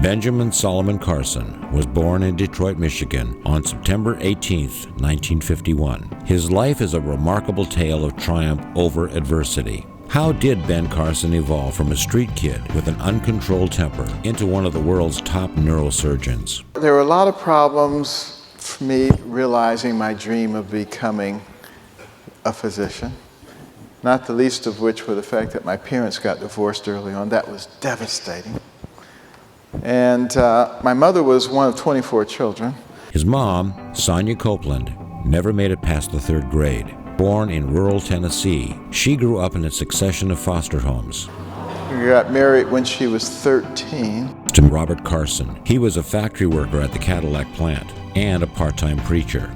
Benjamin Solomon Carson was born in Detroit, Michigan on September 18, 1951. His life is a remarkable tale of triumph over adversity. How did Ben Carson evolve from a street kid with an uncontrolled temper into one of the world's top neurosurgeons? There were a lot of problems for me realizing my dream of becoming a physician, not the least of which were the fact that my parents got divorced early on. That was devastating. And my mother was one of 24 children. His mom, Sonia Copeland, never made it past the 3rd grade. Born in rural Tennessee, she grew up in a succession of foster homes. We got married when she was 13. To Robert Carson, he was a factory worker at the Cadillac plant and a part-time preacher.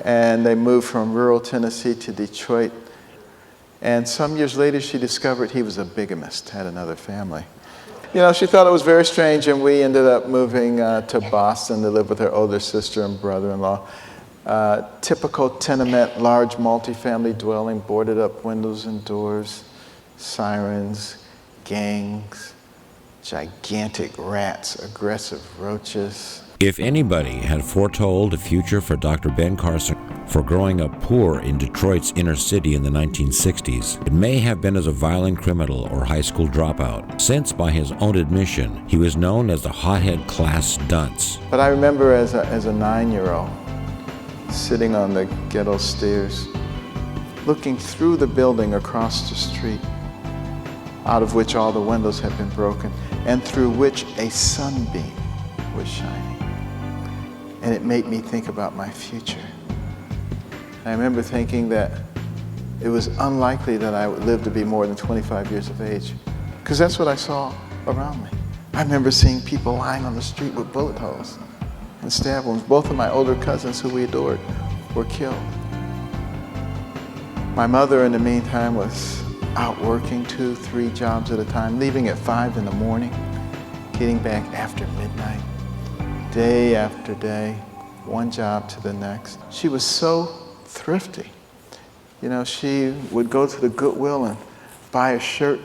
And they moved from rural Tennessee to Detroit. And some years later, she discovered he was a bigamist, had another family. You know, she thought it was very strange, and we ended up moving to Boston to live with her older sister and brother-in-law. Typical tenement, large multifamily dwelling, boarded up windows and doors, sirens, gangs, gigantic rats, aggressive roaches. If anybody had foretold a future for Dr. Ben Carson for growing up poor in Detroit's inner city in the 1960s, it may have been as a violent criminal or high school dropout, since by his own admission, he was known as the hothead class dunce. But I remember as a 9-year-old, sitting on the ghetto stairs, looking through the building across the street, out of which all the windows had been broken, and through which a sunbeam was shining. And it made me think about my future. I remember thinking that it was unlikely that I would live to be more than 25 years of age, because that's what I saw around me. I remember seeing people lying on the street with bullet holes and stab wounds. Both of my older cousins, who we adored, were killed. My mother, in the meantime, was out working 2, 3 jobs at a time, leaving at 5 in the morning, getting back after midnight, day after day, one job to the next. She was so thrifty. You know, she would go to the Goodwill and buy a shirt,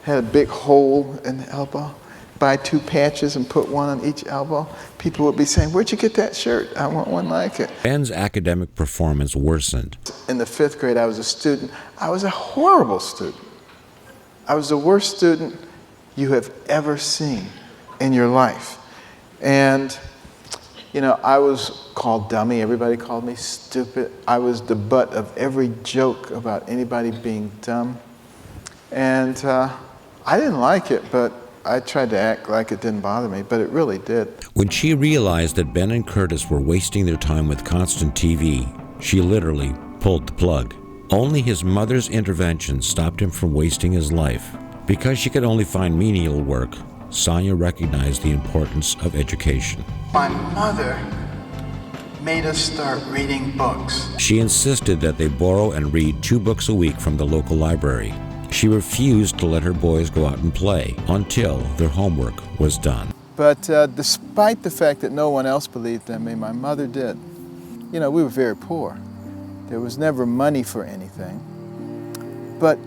had a big hole in the elbow, buy 2 patches and put one on each elbow. People would be saying, "Where'd you get that shirt? I want one like it." Ben's academic performance worsened. In the 5th grade, I was a student. I was a horrible student. I was the worst student you have ever seen in your life. And, you know, I was called dummy. Everybody called me stupid. I was the butt of every joke about anybody being dumb. And I didn't like it, but I tried to act like it didn't bother me, but it really did. When she realized that Ben and Curtis were wasting their time with constant TV, she literally pulled the plug. Only his mother's intervention stopped him from wasting his life. Because she could only find menial work, Sonia recognized the importance of education. My mother made us start reading books. She insisted that they borrow and read 2 books a week from the local library. She refused to let her boys go out and play until their homework was done. But despite the fact that no one else believed in me, my mother did. You know, we were very poor. There was never money for anything. But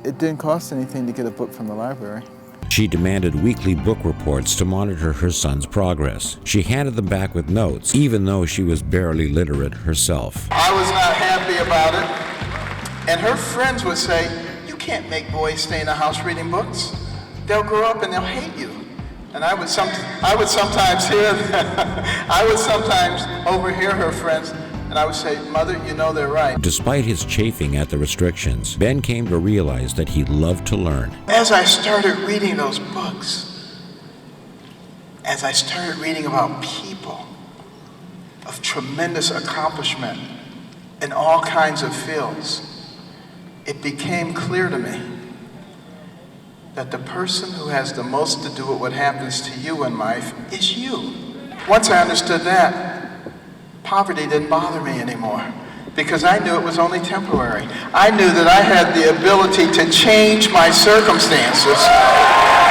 it didn't cost anything to get a book from the library. She demanded weekly book reports to monitor her son's progress. She handed them back with notes, even though she was barely literate herself. I was not happy about it. And her friends would say, "You can't make boys stay in the house reading books. They'll grow up and they'll hate you." And I would sometimes overhear her friends, and I would say, "Mother, you know they're right." Despite his chafing at the restrictions, Ben came to realize that he loved to learn. As I started reading those books, as I started reading about people of tremendous accomplishment in all kinds of fields, it became clear to me that the person who has the most to do with what happens to you in life is you. Once I understood that, poverty didn't bother me anymore, because I knew it was only temporary. I knew that I had the ability to change my circumstances.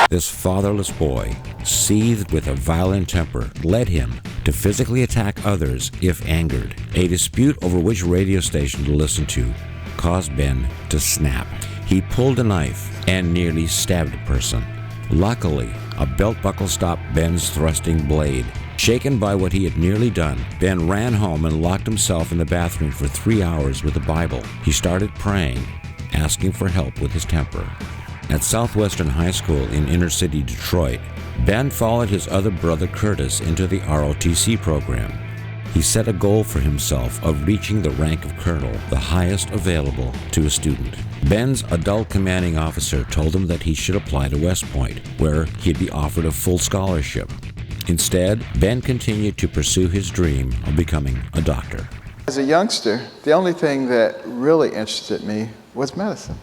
This fatherless boy, seethed with a violent temper, led him to physically attack others if angered. A dispute over which radio station to listen to caused Ben to snap. He pulled a knife and nearly stabbed a person. Luckily, a belt buckle stopped Ben's thrusting blade. Shaken by what he had nearly done, Ben ran home and locked himself in the bathroom for 3 hours with the Bible. He started praying, asking for help with his temper. At Southwestern High School in inner-city Detroit, Ben followed his other brother Curtis into the ROTC program. He set a goal for himself of reaching the rank of colonel, the highest available to a student. Ben's adult commanding officer told him that he should apply to West Point, where he'd be offered a full scholarship. Instead, Ben continued to pursue his dream of becoming a doctor. As a youngster, the only thing that really interested me was medicine.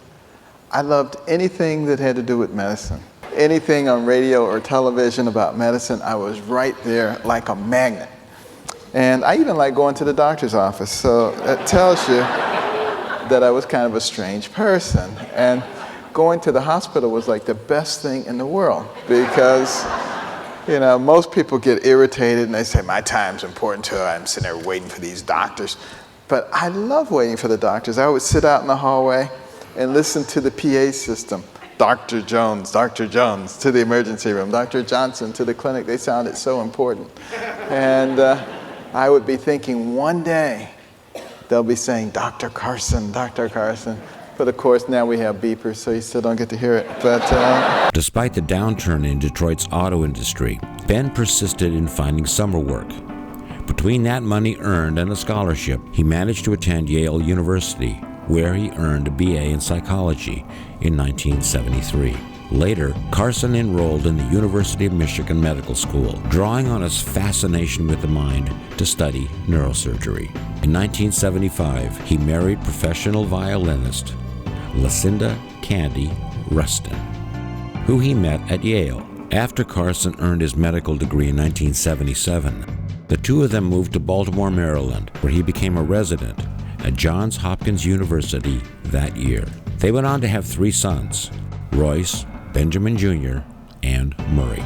I loved anything that had to do with medicine. Anything on radio or television about medicine, I was right there like a magnet. And I even liked going to the doctor's office, so that tells you that I was kind of a strange person. And going to the hospital was like the best thing in the world because, you know, most people get irritated and they say, my time's important too, I'm sitting there waiting for these doctors. But I love waiting for the doctors. I would sit out in the hallway and listen to the PA system. Dr. Jones to the emergency room, Dr. Johnson to the clinic. They sounded so important. And I would be thinking one day they'll be saying, Dr. Carson, Dr. Carson. But of course, now we have beepers, so you still don't get to hear it. But despite the downturn in Detroit's auto industry, Ben persisted in finding summer work. Between that money earned and a scholarship, he managed to attend Yale University, where he earned a BA in psychology in 1973. Later, Carson enrolled in the University of Michigan Medical School, drawing on his fascination with the mind to study neurosurgery. In 1975, he married professional violinist Lucinda Candy Rustin, who he met at Yale. After Carson earned his medical degree in 1977, the two of them moved to Baltimore, Maryland, where he became a resident at Johns Hopkins University that year. They went on to have 3 sons, Royce, Benjamin Jr., and Murray.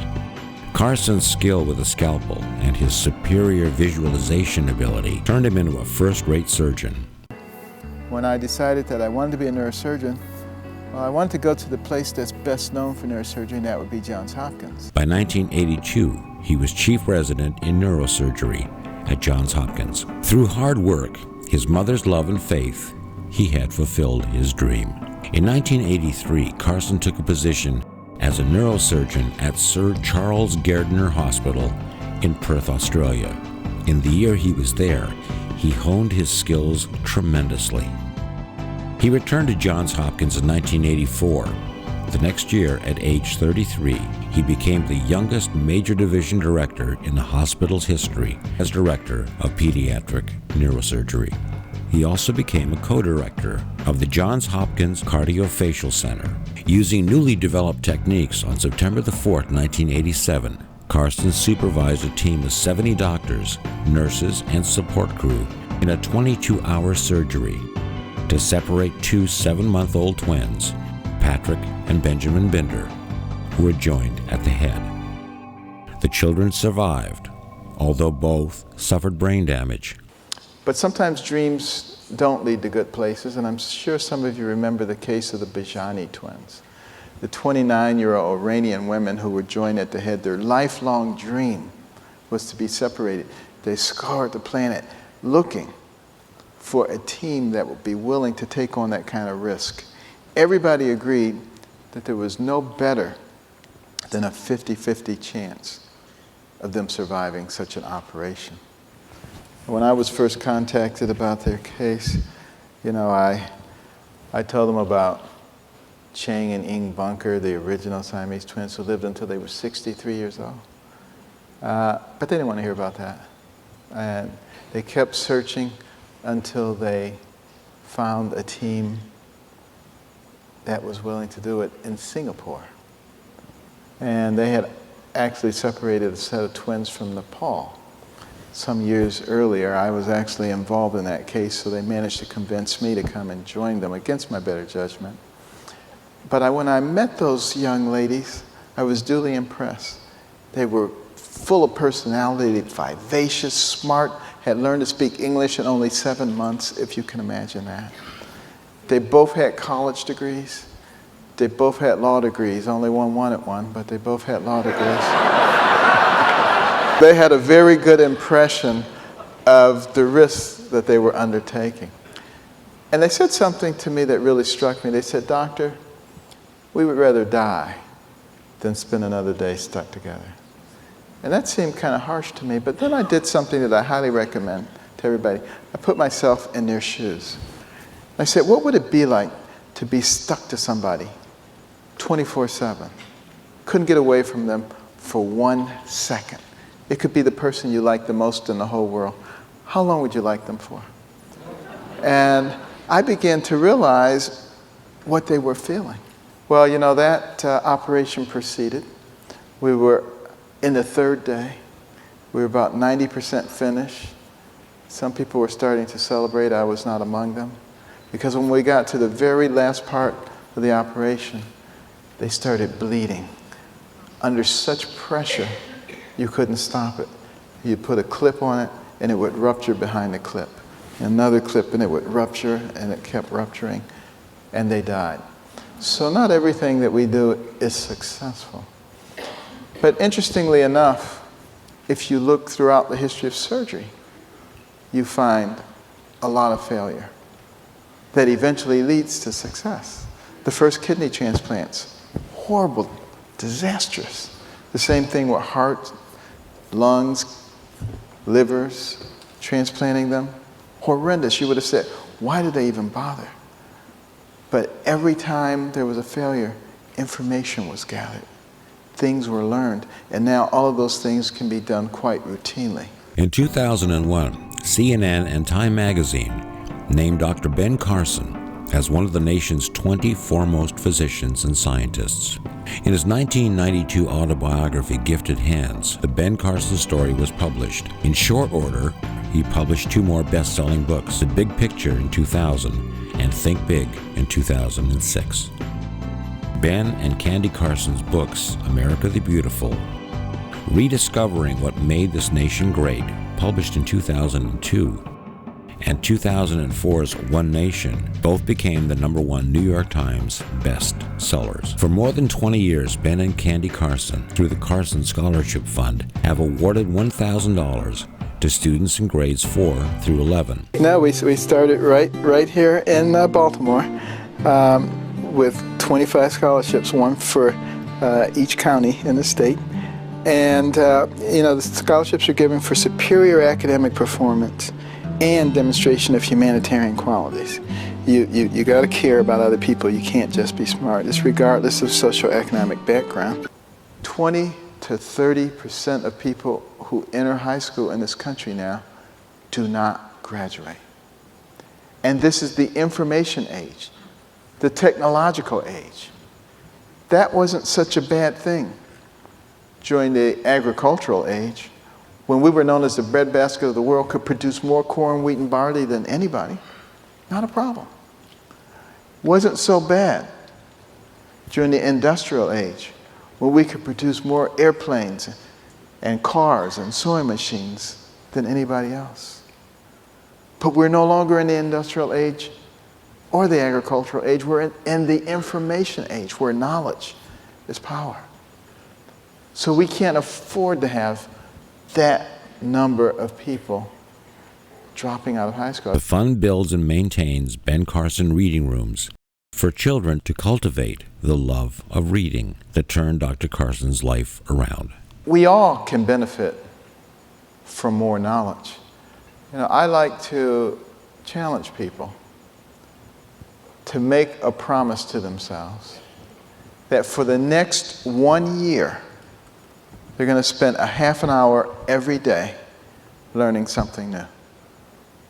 Carson's skill with a scalpel and his superior visualization ability turned him into a first-rate surgeon. when I decided that I wanted to be a neurosurgeon, well, I wanted to go to the place that's best known for neurosurgery, and that would be Johns Hopkins. By 1982, he was chief resident in neurosurgery at Johns Hopkins. Through hard work, his mother's love and faith, he had fulfilled his dream. In 1983, Carson took a position as a neurosurgeon at Sir Charles Gairdner Hospital in Perth, Australia. In the year he was there, he honed his skills tremendously. He returned to Johns Hopkins in 1984. The next year, at age 33, he became the youngest major division director in the hospital's history as director of pediatric neurosurgery. He also became a co-director of the Johns Hopkins Cardiofacial Center. Using newly developed techniques, on September 4, 1987, Carson supervised a team of 70 doctors, nurses, and support crew in a 22-hour surgery to separate two 7-month-old twins, Patrick and Benjamin Binder, who were joined at the head. The children survived, although both suffered brain damage. But sometimes dreams don't lead to good places, and I'm sure some of you remember the case of the Bajani twins, the 29-year-old Iranian women who were joined at the head. Their lifelong dream was to be separated. They scoured the planet looking for a team that would be willing to take on that kind of risk. Everybody agreed that there was no better than a 50-50 chance of them surviving such an operation. When I was first contacted about their case, I told them about Chang and Ing Bunker, the original Siamese twins who lived until they were 63 years old. But they didn't want to hear about that. And they kept searching until they found a team that was willing to do it in Singapore. And they had actually separated a set of twins from Nepal. Some years earlier, I was actually involved in that case, so they managed to convince me to come and join them against my better judgment. But when I met those young ladies, I was duly impressed. They were full of personality, vivacious, smart, had learned to speak English in only 7 months, if you can imagine that. They both had college degrees. They both had law degrees. Only one wanted one, but they both had law degrees. They had a very good impression of the risks that they were undertaking. And they said something to me that really struck me. They said, "Doctor, we would rather die than spend another day stuck together." And that seemed kind of harsh to me, but then I did something that I highly recommend to everybody. I put myself in their shoes. I said, what would it be like to be stuck to somebody 24/7? Couldn't get away from them for 1 second. It could be the person you like the most in the whole world. How long would you like them for? And I began to realize what they were feeling. Well, you know, that operation proceeded. We were in the third day. We were about 90% finished. Some people were starting to celebrate. I was not among them. Because when we got to the very last part of the operation, they started bleeding. Under such pressure, you couldn't stop it. You'd put a clip on it, and it would rupture behind the clip. Another clip, and it would rupture, and it kept rupturing, and they died. So not everything that we do is successful. But interestingly enough, if you look throughout the history of surgery, you find a lot of failure that eventually leads to success. The first kidney transplants, horrible, disastrous. The same thing with heart, lungs, livers, transplanting them, horrendous. You would have said, why did they even bother? But every time there was a failure, information was gathered. Things were learned, and now all of those things can be done quite routinely. In 2001, CNN and Time magazine named Dr. Ben Carson as one of the nation's 20 foremost physicians and scientists. In his 1992 autobiography, Gifted Hands, the Ben Carson Story was published. In short order, he published 2 more best-selling books, The Big Picture in 2000 and Think Big in 2006. Ben and Candy Carson's books, America the Beautiful, Rediscovering What Made This Nation Great, published in 2002, and 2004's One Nation, both became the #1 New York Times best sellers. For more than 20 years, Ben and Candy Carson, through the Carson Scholarship Fund, have awarded $1,000 to students in grades 4 through 11. No, we started right here in Baltimore with 25 scholarships, one for each county in the state. And the scholarships are given for superior academic performance and demonstration of humanitarian qualities. You got to care about other people. You can't just be smart. It's regardless of socioeconomic background. 20 to 30% of people who enter high school in this country now do not graduate. And this is the information age, the technological age. That wasn't such a bad thing during the agricultural age, when we were known as the breadbasket of the world, could produce more corn, wheat, and barley than anybody. Not a problem. Wasn't so bad during the industrial age, when we could produce more airplanes and cars and sewing machines than anybody else. But we're no longer in the industrial age or the agricultural age. We're in the information age, where knowledge is power. So we can't afford to have that number of people dropping out of high school. The fund builds and maintains Ben Carson reading rooms for children to cultivate the love of reading that turned Dr. Carson's life around. We all can benefit from more knowledge. I like to challenge people to make a promise to themselves that for the next 1 year, they're going to spend a half an hour every day learning something new.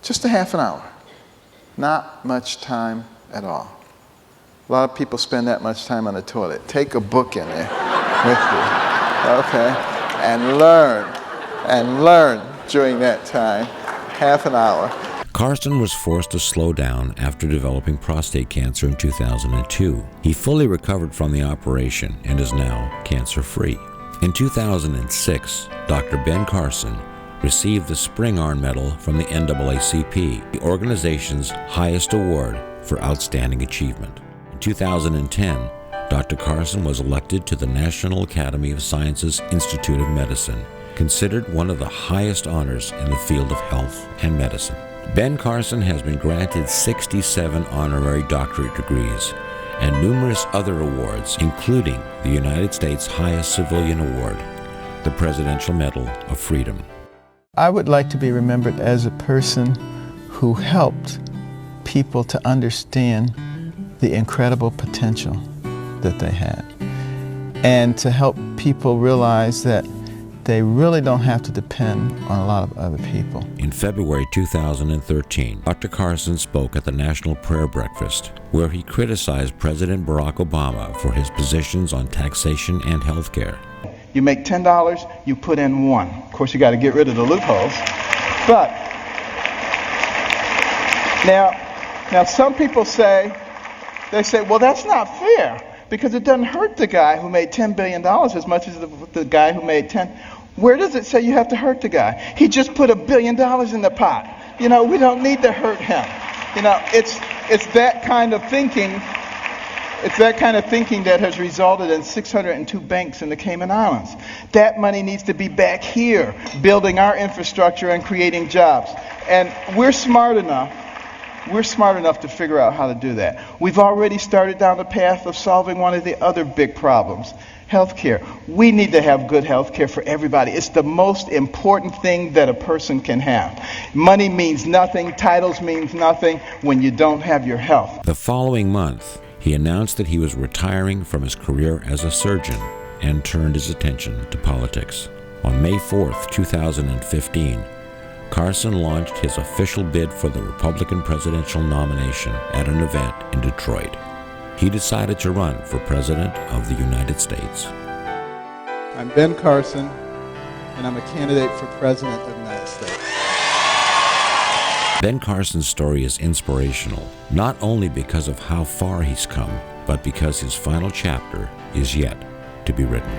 Just a half an hour. Not much time at all. A lot of people spend that much time on the toilet. Take a book in there with you, okay? And learn during that time, half an hour. Carson was forced to slow down after developing prostate cancer in 2002. He fully recovered from the operation and is now cancer-free. In 2006, Dr. Ben Carson received the Spring Arm Medal from the NAACP, the organization's highest award for outstanding achievement. In 2010, Dr. Carson was elected to the National Academy of Sciences Institute of Medicine, considered one of the highest honors in the field of health and medicine. Ben Carson has been granted 67 honorary doctorate degrees and numerous other awards, including the United States' highest civilian award, the Presidential Medal of Freedom. I would like to be remembered as a person who helped people to understand the incredible potential that they had, and to help people realize that they really don't have to depend on a lot of other people. In February 2013, Dr. Carson spoke at the National Prayer Breakfast, where he criticized President Barack Obama for his positions on taxation and health care. You make $10, you put in $1. Of course, you got to get rid of the loopholes. But now some people say, well, that's not fair, because it doesn't hurt the guy who made $10 billion as much as the guy who made 10. Where does it say you have to hurt the guy? He just put $1 billion in the pot. We don't need to hurt him. It's that kind of thinking. It's that kind of thinking that has resulted in 602 banks in the Cayman Islands. That money needs to be back here, building our infrastructure and creating jobs. And we're smart enough to figure out how to do that. We've already started down the path of solving one of the other big problems, healthcare. We need to have good healthcare for everybody. It's the most important thing that a person can have. Money means nothing, titles means nothing when you don't have your health. The following month, he announced that he was retiring from his career as a surgeon and turned his attention to politics. On May 4th, 2015, Carson launched his official bid for the Republican presidential nomination at an event in Detroit. He decided to run for President of the United States. I'm Ben Carson, and I'm a candidate for President of the United States. Ben Carson's story is inspirational, not only because of how far he's come, but because his final chapter is yet to be written.